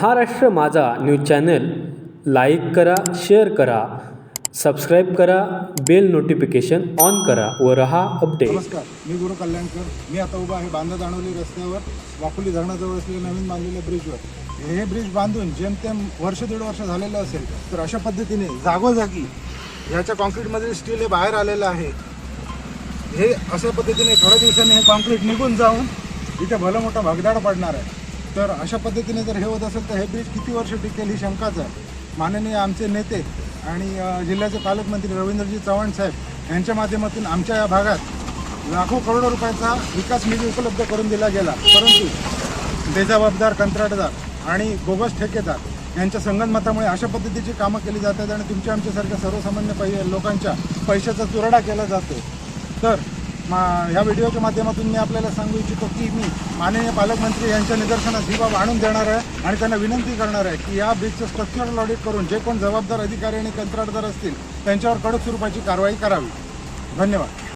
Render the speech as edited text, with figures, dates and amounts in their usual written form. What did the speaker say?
महाराष्ट्र माझा news channel like करा, share करा, सबस्क्राईब करा, बेल नोटिफिकेशन ऑन करा व रहा अपडेट. नमस्कार, मी गुरु कल्याणकर. मी आता उभा आहे बांधा दाणवली रस्त्यावर वाकुली धरणाजवळ असलेल्या नवीन बांधलेल्या ब्रिजवर. हे ब्रिज बांधून जेमतेम वर्ष दीड वर्ष झालेलं असेल, तर अशा पद्धतीने जागोजागी ह्याच्या कॉन्क्रीटमध्ये स्टील हे बाहेर आलेलं आहे. हे अशा पद्धतीने थोड्या दिवसांनी हे कॉन्क्रीट निघून जाऊन इथे भलं मोठा भगदाड पडणार आहे. तर अशा पद्धतीने जर हे होत असेल तर हे ब्रिज किती वर्ष टिकेल ही शंकाच आहे. माननीय आमचे नेते आणि जिल्ह्याचे पालकमंत्री रवींद्रजी चव्हाण साहेब यांच्या माध्यमातून आमच्या या भागात लाखो करोडो रुपयाचा विकास निधी उपलब्ध करून दिला गेला, परंतु बेजबाबदार कंत्राटदार आणि बोगस ठेकेदार यांच्या संगनमतामुळे अशा पद्धतीची कामं केली जातात आणि तुमच्या आमच्यासारख्या सर्वसामान्य लोकांच्या पैशाचा चुराडा केला जातो. तर ह्या व्हिडिओच्या माध्यमातून मी आपल्याला सांगू इच्छितो की मी माननीय पालकमंत्री यांच्या निदर्शनास ही बाब आणून देणार आहे आणि त्यांना विनंती करणार आहे की या ब्रिजचं स्ट्रक्चरल ऑडिट करून जे कोण जबाबदार अधिकारी आणि कंत्राटदार असतील त्यांच्यावर कडक स्वरूपाची कारवाई करावी. धन्यवाद.